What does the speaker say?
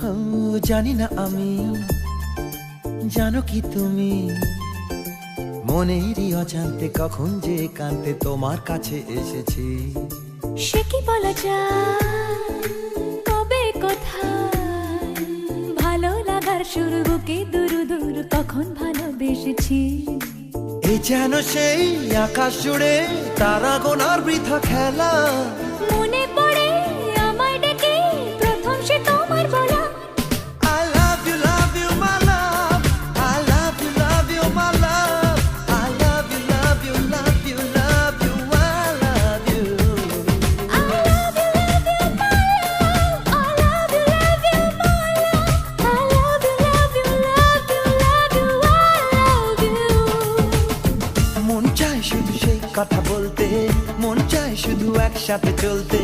ও, জানি না আমি, জানো কি তুমি, মনেরই অজান্তে কখন যে কান্তে তোমার কাছে এসেছি। সে কি বলা যায়, কবে কোথায়, ভালো লাগার শুরু বুকে দুরু দূর কখন ভালোবেসেছি। এই যেন সেই আকাশ জুড়ে তারা গোনার বৃথা খেলা। মনে পড়ে আমায় ডেকে প্রথম সে তোমার বলা। I love you, my love. I love you, my love. I love you, love you, love you, love you. I love you. I love you, my love. I love you, my love. I love you, love you, love you, love you. I love you. মন চায় শুধু সেই কথা বলতে, মন চায় শুধু একসাথে চলতে।